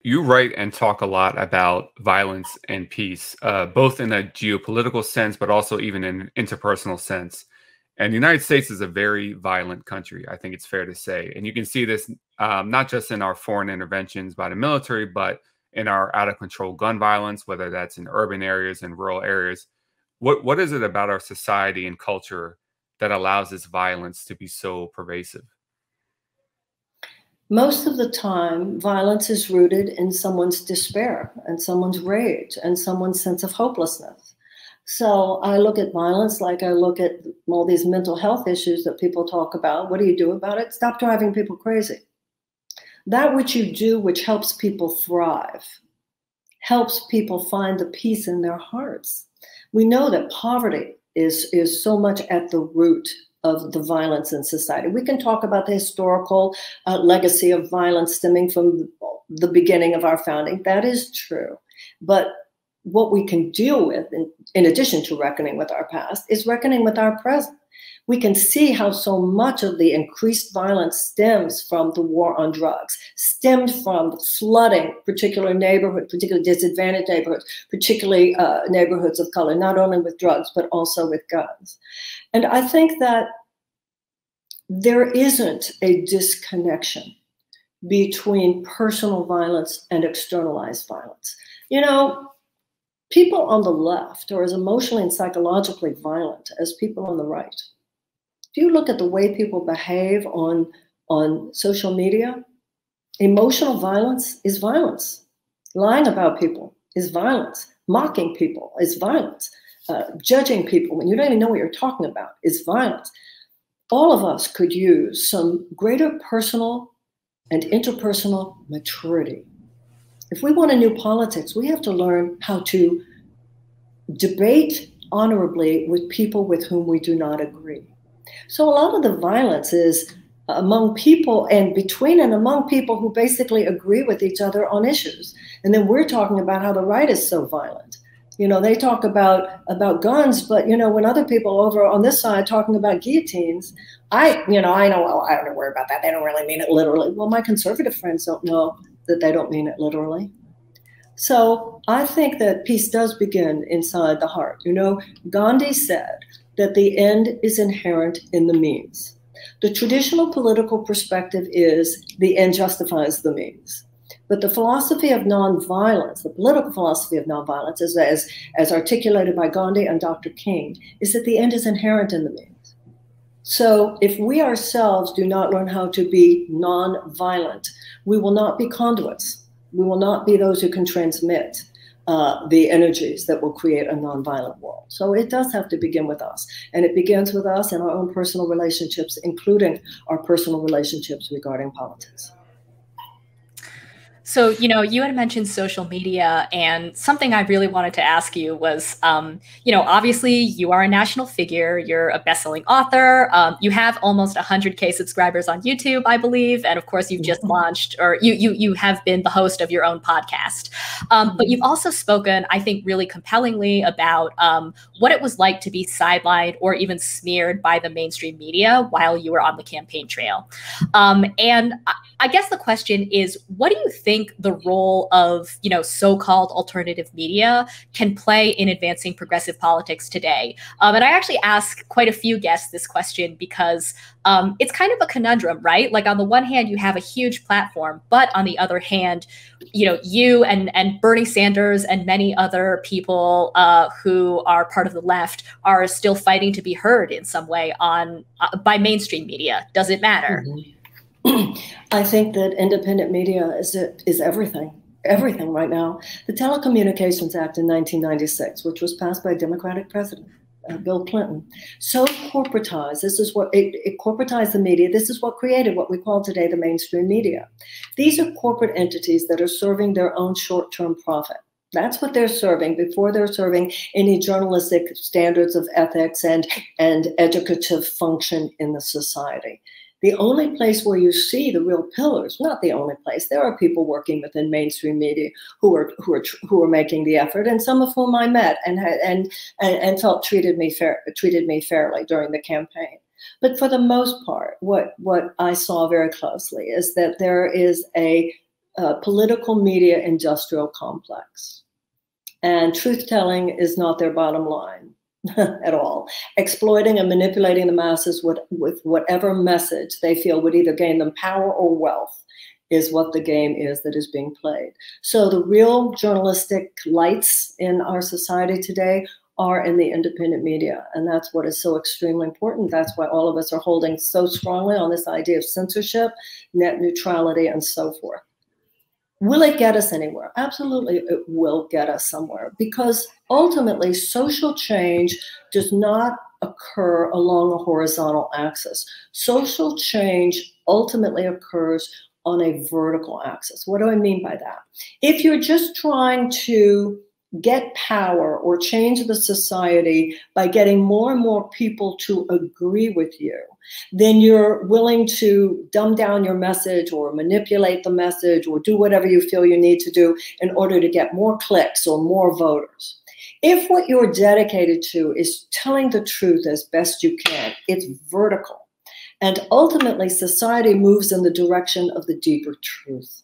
You write and talk a lot about violence and peace, both in a geopolitical sense, but also even in an interpersonal sense. And the United States is a very violent country, I think it's fair to say. And you can see this not just in our foreign interventions by the military, but in our out of control gun violence, whether that's in urban areas and rural areas. What is it about our society and culture that allows this violence to be so pervasive? Most of the time, violence is rooted in someone's despair and someone's rage and someone's sense of hopelessness. So I look at violence like I look at all these mental health issues that people talk about. What do you do about it? Stop driving people crazy. That which you do, which helps people thrive, helps people find the peace in their hearts. We know that poverty is so much at the root of the violence in society. We can talk about the historical legacy of violence stemming from the beginning of our founding. That is true. But what we can deal with, in addition to reckoning with our past, is reckoning with our present. We can see how so much of the increased violence stems from the war on drugs, stemmed from flooding particular neighborhoods, particularly disadvantaged neighborhoods, particularly neighborhoods of color, not only with drugs, but also with guns. And I think that there isn't a disconnection between personal violence and externalized violence. You know, people on the left are as emotionally and psychologically violent as people on the right. If you look at the way people behave on social media, emotional violence is violence. Lying about people is violence. Mocking people is violence. Judging people when you don't even know what you're talking about is violence. All of us could use some greater personal and interpersonal maturity. If we want a new politics, we have to learn how to debate honorably with people with whom we do not agree. So a lot of the violence is among people and between and among people who basically agree with each other on issues. And then we're talking about how the right is so violent. You know, they talk about guns, but you know, when other people over on this side talking about guillotines, I know, well, I don't worry about that. They don't really mean it literally. Well, my conservative friends don't know that they don't mean it literally. So I think that peace does begin inside the heart. You know, Gandhi said that the end is inherent in the means. The traditional political perspective is the end justifies the means. But the philosophy of nonviolence, the political philosophy of nonviolence, as articulated by Gandhi and Dr. King, is that the end is inherent in the means. So if we ourselves do not learn how to be nonviolent, we will not be conduits. We will not be those who can transmit the energies that will create a nonviolent world. So it does have to begin with us. And it begins with us and our own personal relationships, including our personal relationships regarding politics. So, you know, you had mentioned social media, and something I really wanted to ask you was, you know, obviously you are a national figure, you're a best-selling author, you have almost 100K subscribers on YouTube, I believe, and of course you've just launched, or you have been the host of your own podcast. But you've also spoken, I think, really compellingly about what it was like to be sidelined or even smeared by the mainstream media while you were on the campaign trail. And I guess the question is, what do you think the role of, you know, so-called alternative media can play in advancing progressive politics today? And I actually ask quite a few guests this question because it's kind of a conundrum, right? Like on the one hand, you have a huge platform, but on the other hand, you know, you and Bernie Sanders and many other people who are part of the left are still fighting to be heard in some way on by mainstream media. Does it matter? Mm-hmm. I think that independent media is everything right now. The Telecommunications Act in 1996, which was passed by a Democratic president, Bill Clinton, so corporatized. This is what it corporatized the media. This is what created what we call today the mainstream media. These are corporate entities that are serving their own short-term profit. That's what they're serving before they're serving any journalistic standards of ethics and educative function in the society. The only place where you see the real pillars, not the only place, there are people working within mainstream media who are making the effort, and some of whom I met and felt treated me fairly during the campaign. But for the most part, what I saw very closely is that there is a political media industrial complex. And truth-telling is not their bottom line at all. Exploiting and manipulating the masses with whatever message they feel would either gain them power or wealth is what the game is that is being played. So the real journalistic lights in our society today are in the independent media. And that's what is so extremely important. That's why all of us are holding so strongly on this idea of censorship, net neutrality, and so forth. Will it get us anywhere? Absolutely, it will get us somewhere, because ultimately social change does not occur along a horizontal axis. Social change ultimately occurs on a vertical axis. What do I mean by that? If you're just trying to get power or change the society by getting more and more people to agree with you, then you're willing to dumb down your message or manipulate the message or do whatever you feel you need to do in order to get more clicks or more voters. If what you're dedicated to is telling the truth as best you can, it's vertical. And ultimately, society moves in the direction of the deeper truth.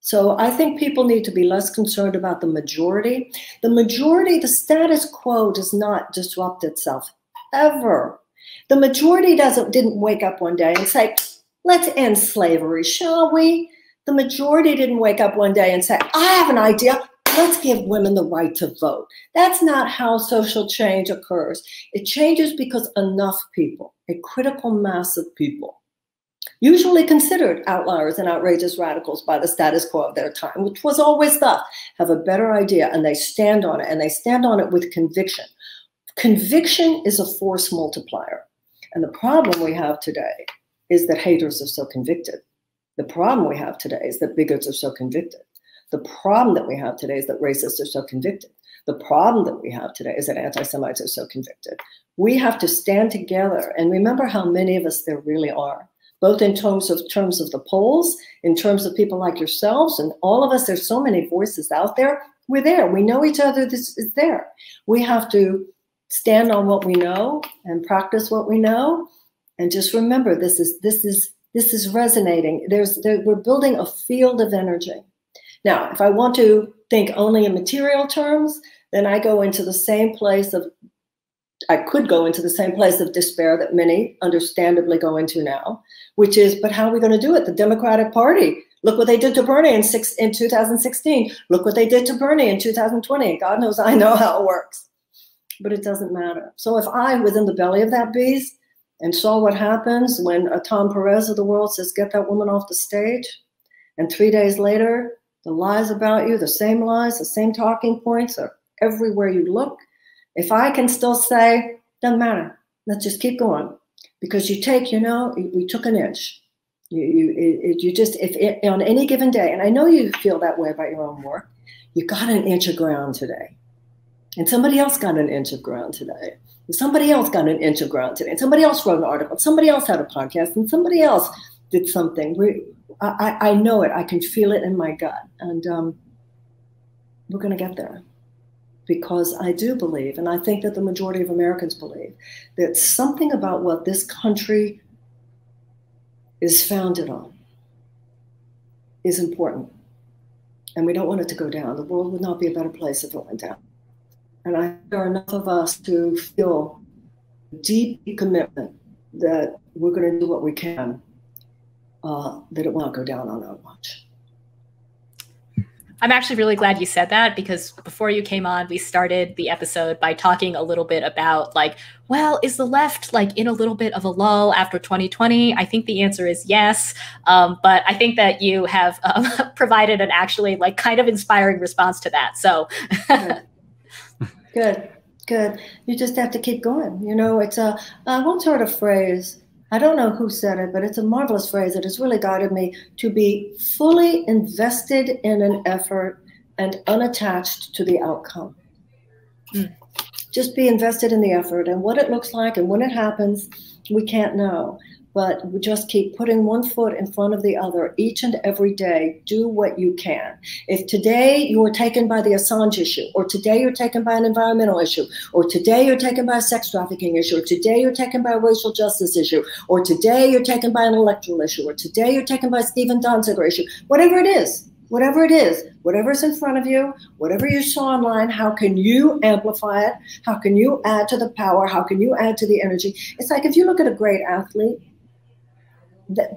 So I think people need to be less concerned about the majority. The majority, the status quo does not disrupt itself, ever. The majority didn't wake up one day and say, let's end slavery, shall we? The majority didn't wake up one day and say, I have an idea, let's give women the right to vote. That's not how social change occurs. It changes because enough people, a critical mass of people, usually considered outliers and outrageous radicals by the status quo of their time, which was always thought, have a better idea, and they stand on it, and they stand on it with conviction. Conviction is a force multiplier. And the problem we have today is that haters are so convicted. The problem we have today is that bigots are so convicted. The problem that we have today is that racists are so convicted. The problem that we have today is that anti-Semites are so convicted. We have to stand together and remember how many of us there really are, both in terms of the polls, in terms of people like yourselves, and all of us. There's so many voices out there. We're there. We know each other. This is there. We have to stand on what we know and practice what we know, and just remember this is resonating. We're building a field of energy. Now, if I want to think only in material terms, then I could go into the same place of despair that many understandably go into now, which is, but how are we going to do it? The Democratic Party, look what they did to Bernie in 2016. Look what they did to Bernie in 2020. God knows I know how it works. But it doesn't matter. So if I was in the belly of that beast and saw what happens when a Tom Perez of the world says, get that woman off the stage, and 3 days later, the lies about you, the same lies, the same talking points are everywhere you look. If I can still say, doesn't matter, let's just keep going. Because you take, we took an inch. If on any given day, and I know you feel that way about your own work, you got an inch of ground today. And somebody else got an inch of ground today. And somebody else got an inch of ground today. And somebody else wrote an article. Somebody else had a podcast. And somebody else did something. I know it. I can feel it in my gut. And we're going to get there. Because I do believe, and I think that the majority of Americans believe, that something about what this country is founded on is important. And we don't want it to go down. The world would not be a better place if it went down. And there are enough of us to feel deep commitment that we're going to do what we can, that it will not go down on our watch. I'm actually really glad you said that, because before you came on, we started the episode by talking a little bit about is the left in a little bit of a lull after 2020? I think the answer is yes. But I think that you have provided an actually kind of inspiring response to that. So Good. You just have to keep going. It's I once heard a phrase, I don't know who said it, but it's a marvelous phrase that has really guided me: to be fully invested in an effort and unattached to the outcome. Just be invested in the effort, and what it looks like and when it happens, we can't know. but we just keep putting one foot in front of the other each and every day. Do what you can. If today you are taken by the Assange issue, or today you're taken by an environmental issue, or today you're taken by a sex trafficking issue, or today you're taken by a racial justice issue, or today you're taken by an electoral issue, or today you're taken by a Stephen Donziger issue, whatever it is, whatever's in front of you, whatever you saw online, how can you amplify it? How can you add to the power? How can you add to the energy? It's like if you look at a great athlete,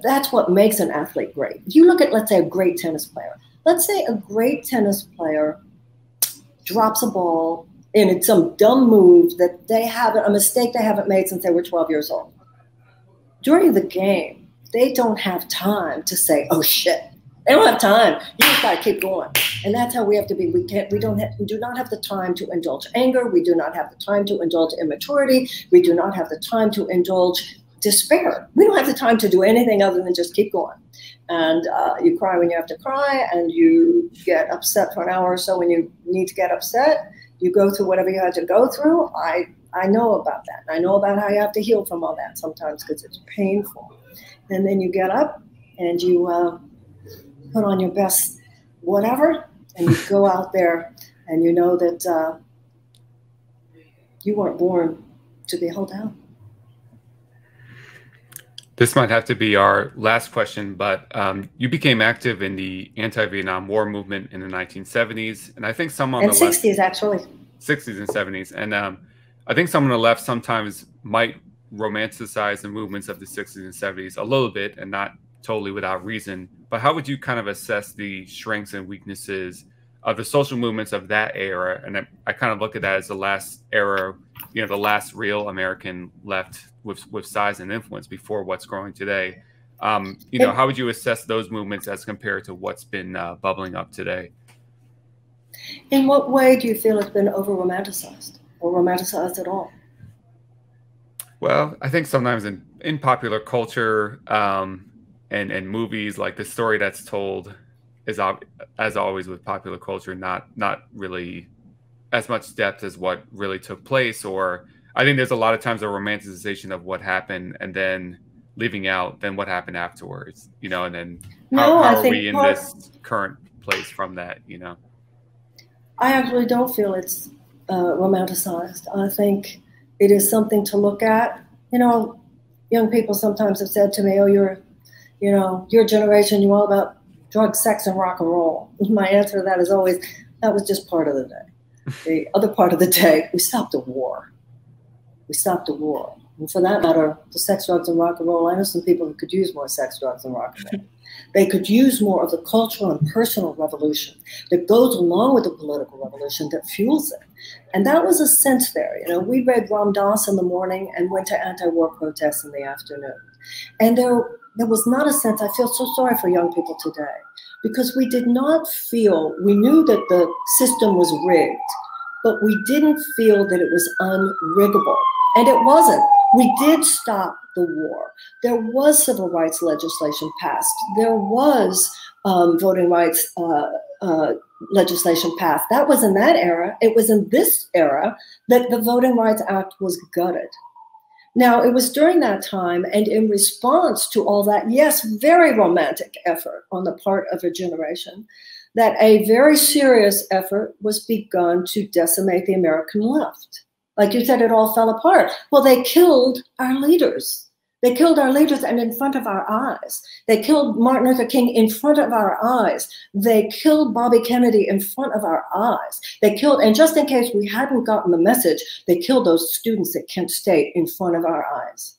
that's what makes an athlete great. If you look at, let's say, a great tennis player. Let's say a great tennis player drops a ball and it's some dumb move that they haven't, a mistake they haven't made since they were 12 years old. During the game, they don't have time to say, oh shit. They don't have time. You just gotta keep going. And that's how we have to be. We do not have the time to indulge anger. We do not have the time to indulge immaturity. We do not have the time to indulge despair. We don't have the time to do anything other than just keep going. And you cry when you have to cry, and you get upset for an hour or so when you need to get upset. You go through whatever you had to go through. I know about that. I know about how you have to heal from all that sometimes because it's painful. And then you get up and you put on your best whatever, and you go out there and you know that you weren't born to be held down. This might have to be our last question, but you became active in the anti-Vietnam War movement in the 1970s, and I think some on the 60s, left, actually. 60s and 70s, and I think some on the left sometimes might romanticize the movements of the 60s and 70s a little bit, and not totally without reason. But how would you kind of assess the strengths and weaknesses of the social movements of that era? And I kind of look at that as the last era, you know, the last real American left with size and influence before what's growing today. You know, how would you assess those movements as compared to what's been bubbling up today? In what way do you feel it's been over-romanticized or romanticized at all? Well, I think sometimes in popular culture and movies, like the story that's told is, as always with popular culture, not really as much depth as what really took place. Or I think there's a lot of times a romanticization of what happened and then leaving out then what happened afterwards, you know, and then how are we in this current place from that, you know? I actually don't feel it's romanticized. I think it is something to look at. You know, young people sometimes have said to me, oh, your generation, you're all about drugs, sex, and rock and roll. My answer to that is always, that was just part of the day. The other part of the day, we stopped the war. We stopped the war. And for that matter, the sex, drugs, and rock and roll, I know some people who could use more sex, drugs, and rock and roll. They could use more of the cultural and personal revolution that goes along with the political revolution that fuels it. And that was a sense there. You know, we read Ram Dass in the morning and went to anti-war protests in the afternoon. And there was not a sense, I feel so sorry for young people today, because we did not feel, we knew that the system was rigged, but we didn't feel that it was unriggable. And it wasn't. We did stop the war. There was civil rights legislation passed. There was voting rights legislation passed. That was in that era. It was in this era that the Voting Rights Act was gutted. Now, it was during that time and in response to all that, yes, very romantic effort on the part of a generation, that a very serious effort was begun to decimate the American left. Like you said, it all fell apart. Well, they killed our leaders. They killed our leaders and in front of our eyes. They killed Martin Luther King in front of our eyes. They killed Bobby Kennedy in front of our eyes. They killed, and just in case we hadn't gotten the message, they killed those students at Kent State in front of our eyes.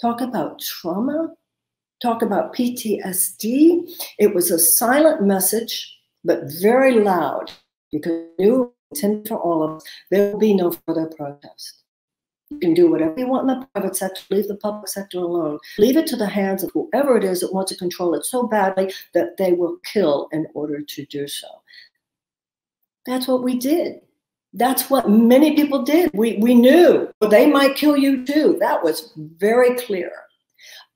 Talk about trauma. Talk about PTSD. It was a silent message, but very loud, because we knew intended for all of us, there will be no further protest. You can do whatever you want in the private sector, leave the public sector alone. Leave it to the hands of whoever it is that wants to control it so badly that they will kill in order to do so. That's what we did. That's what many people did. We knew they might kill you too. That was very clear.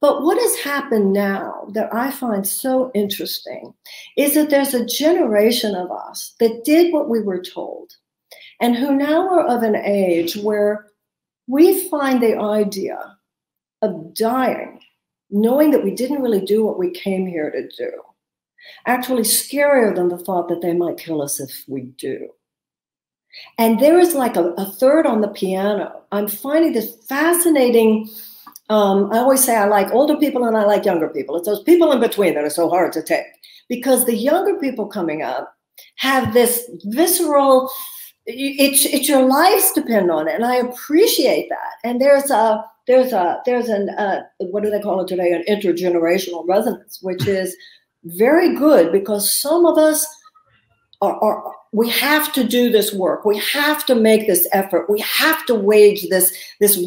But what has happened now that I find so interesting is that there's a generation of us that did what we were told and who now are of an age where we find the idea of dying knowing that we didn't really do what we came here to do, actually scarier than the thought that they might kill us if we do. And there is like a third on the piano. I'm finding this fascinating. I always say I like older people and I like younger people. It's those people in between that are so hard to take, because the younger people coming up have this visceral, it's your lives depend on it. And I appreciate that. And there's an what do they call it today? An intergenerational resonance, which is very good, because some of us we have to do this work. We have to make this effort. We have to wage this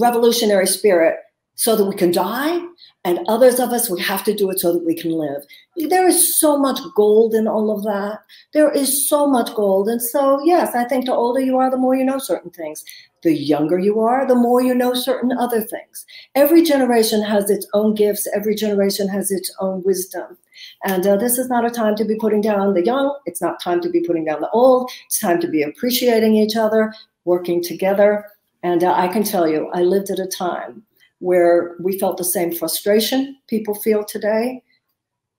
revolutionary spirit so that we can die. And others of us, we have to do it so that we can live. There is so much gold in all of that. There is so much gold. And so, yes, I think the older you are, the more you know certain things. The younger you are, the more you know certain other things. Every generation has its own gifts. Every generation has its own wisdom. And this is not a time to be putting down the young. It's not time to be putting down the old. It's time to be appreciating each other, working together. And I can tell you, I lived at a time where we felt the same frustration people feel today.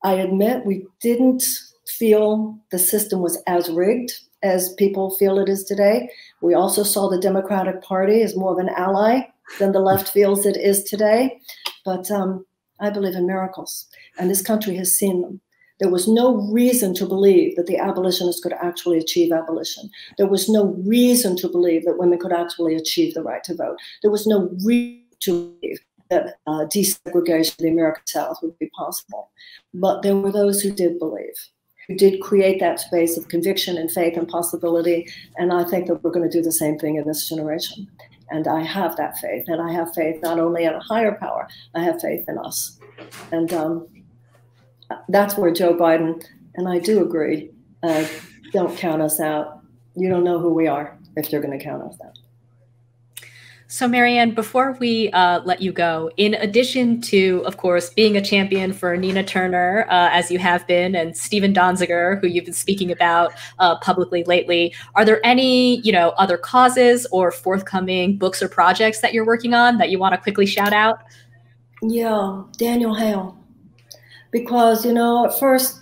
I admit we didn't feel the system was as rigged as people feel it is today. We also saw the Democratic Party as more of an ally than the left feels it is today. But I believe in miracles, and this country has seen them. There was no reason to believe that the abolitionists could actually achieve abolition. There was no reason to believe that women could actually achieve the right to vote. There was no reason to believe that desegregation of the American South would be possible. But there were those who did believe, who did create that space of conviction and faith and possibility. And I think that we're going to do the same thing in this generation. And I have that faith. And I have faith not only in a higher power, I have faith in us. And that's where Joe Biden, and I do agree, don't count us out. You don't know who we are if you're going to count us out. So Marianne, before we let you go, in addition to, of course, being a champion for Nina Turner, as you have been, and Stephen Donziger, who you've been speaking about publicly lately, are there any, other causes or forthcoming books or projects that you're working on that you want to quickly shout out? Yeah, Daniel Hale. Because, at first,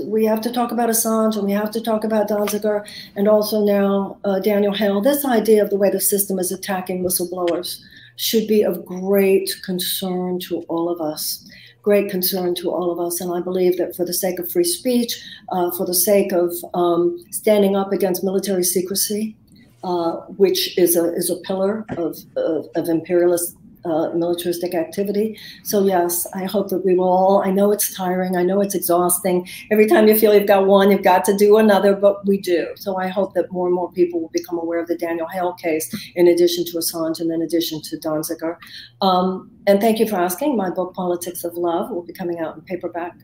we have to talk about Assange, and we have to talk about Donziger, and also now Daniel Hale. This idea of the way the system is attacking whistleblowers should be of great concern to all of us. Great concern to all of us. And I believe that for the sake of free speech, for the sake of standing up against military secrecy, which is a pillar of imperialist militaristic activity. So yes, I hope that we will all, I know it's tiring, I know it's exhausting. Every time you feel you've got one, you've got to do another, but we do. So I hope that more and more people will become aware of the Daniel Hale case, in addition to Assange and in addition to Donziger. And thank you for asking. My book, Politics of Love, will be coming out in paperback,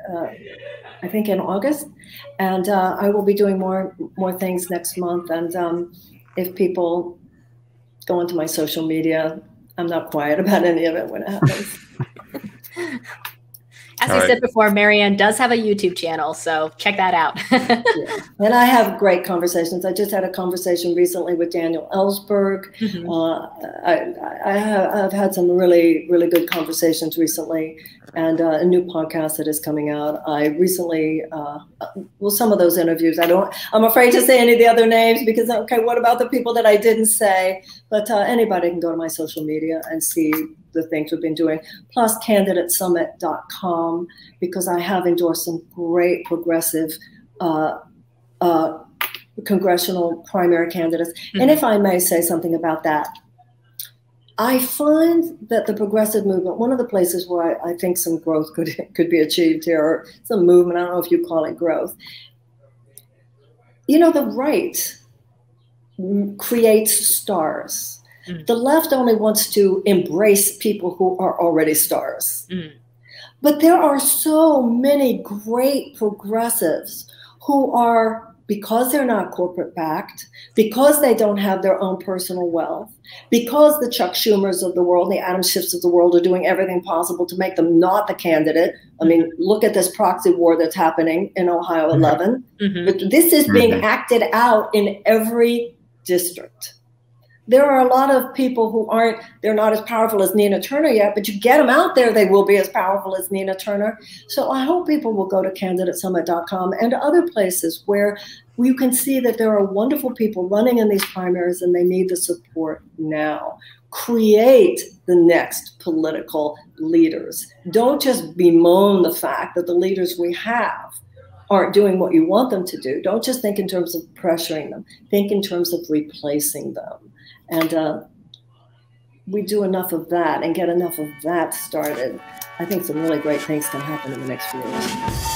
I think in August. And I will be doing more things next month. And if people go into my social media, I'm not quiet about any of it when it happens. As I said before, Marianne does have a YouTube channel, so check that out. Yeah. And I have great conversations. I just had a conversation recently with Daniel Ellsberg. Mm-hmm. I've had some really, really good conversations recently, and a new podcast that is coming out. I recently, some of those interviews, I'm afraid to say any of the other names because, okay, what about the people that I didn't say? But anybody can go to my social media and see the things we've been doing, plus candidatesummit.com, because I have endorsed some great progressive congressional primary candidates. Mm-hmm. And if I may say something about that, I find that the progressive movement, one of the places where I think some growth could be achieved here, or some movement, I don't know if you call it growth. The right creates stars. The left only wants to embrace people who are already stars. Mm. But there are so many great progressives who are, because they're not corporate backed, because they don't have their own personal wealth, because the Chuck Schumers of the world, the Adam Schiffs of the world are doing everything possible to make them not the candidate. I mean, look at this proxy war that's happening in Ohio 11. Mm-hmm. But this is being acted out in every district. there are a lot of people who they're not as powerful as Nina Turner yet, but you get them out there, they will be as powerful as Nina Turner. So I hope people will go to candidatesummit.com and other places where you can see that there are wonderful people running in these primaries and they need the support now. Create the next political leaders. Don't just bemoan the fact that the leaders we have aren't doing what you want them to do. Don't just think in terms of pressuring them. Think in terms of replacing them. And we do enough of that and get enough of that started, I think some really great things can happen in the next few years.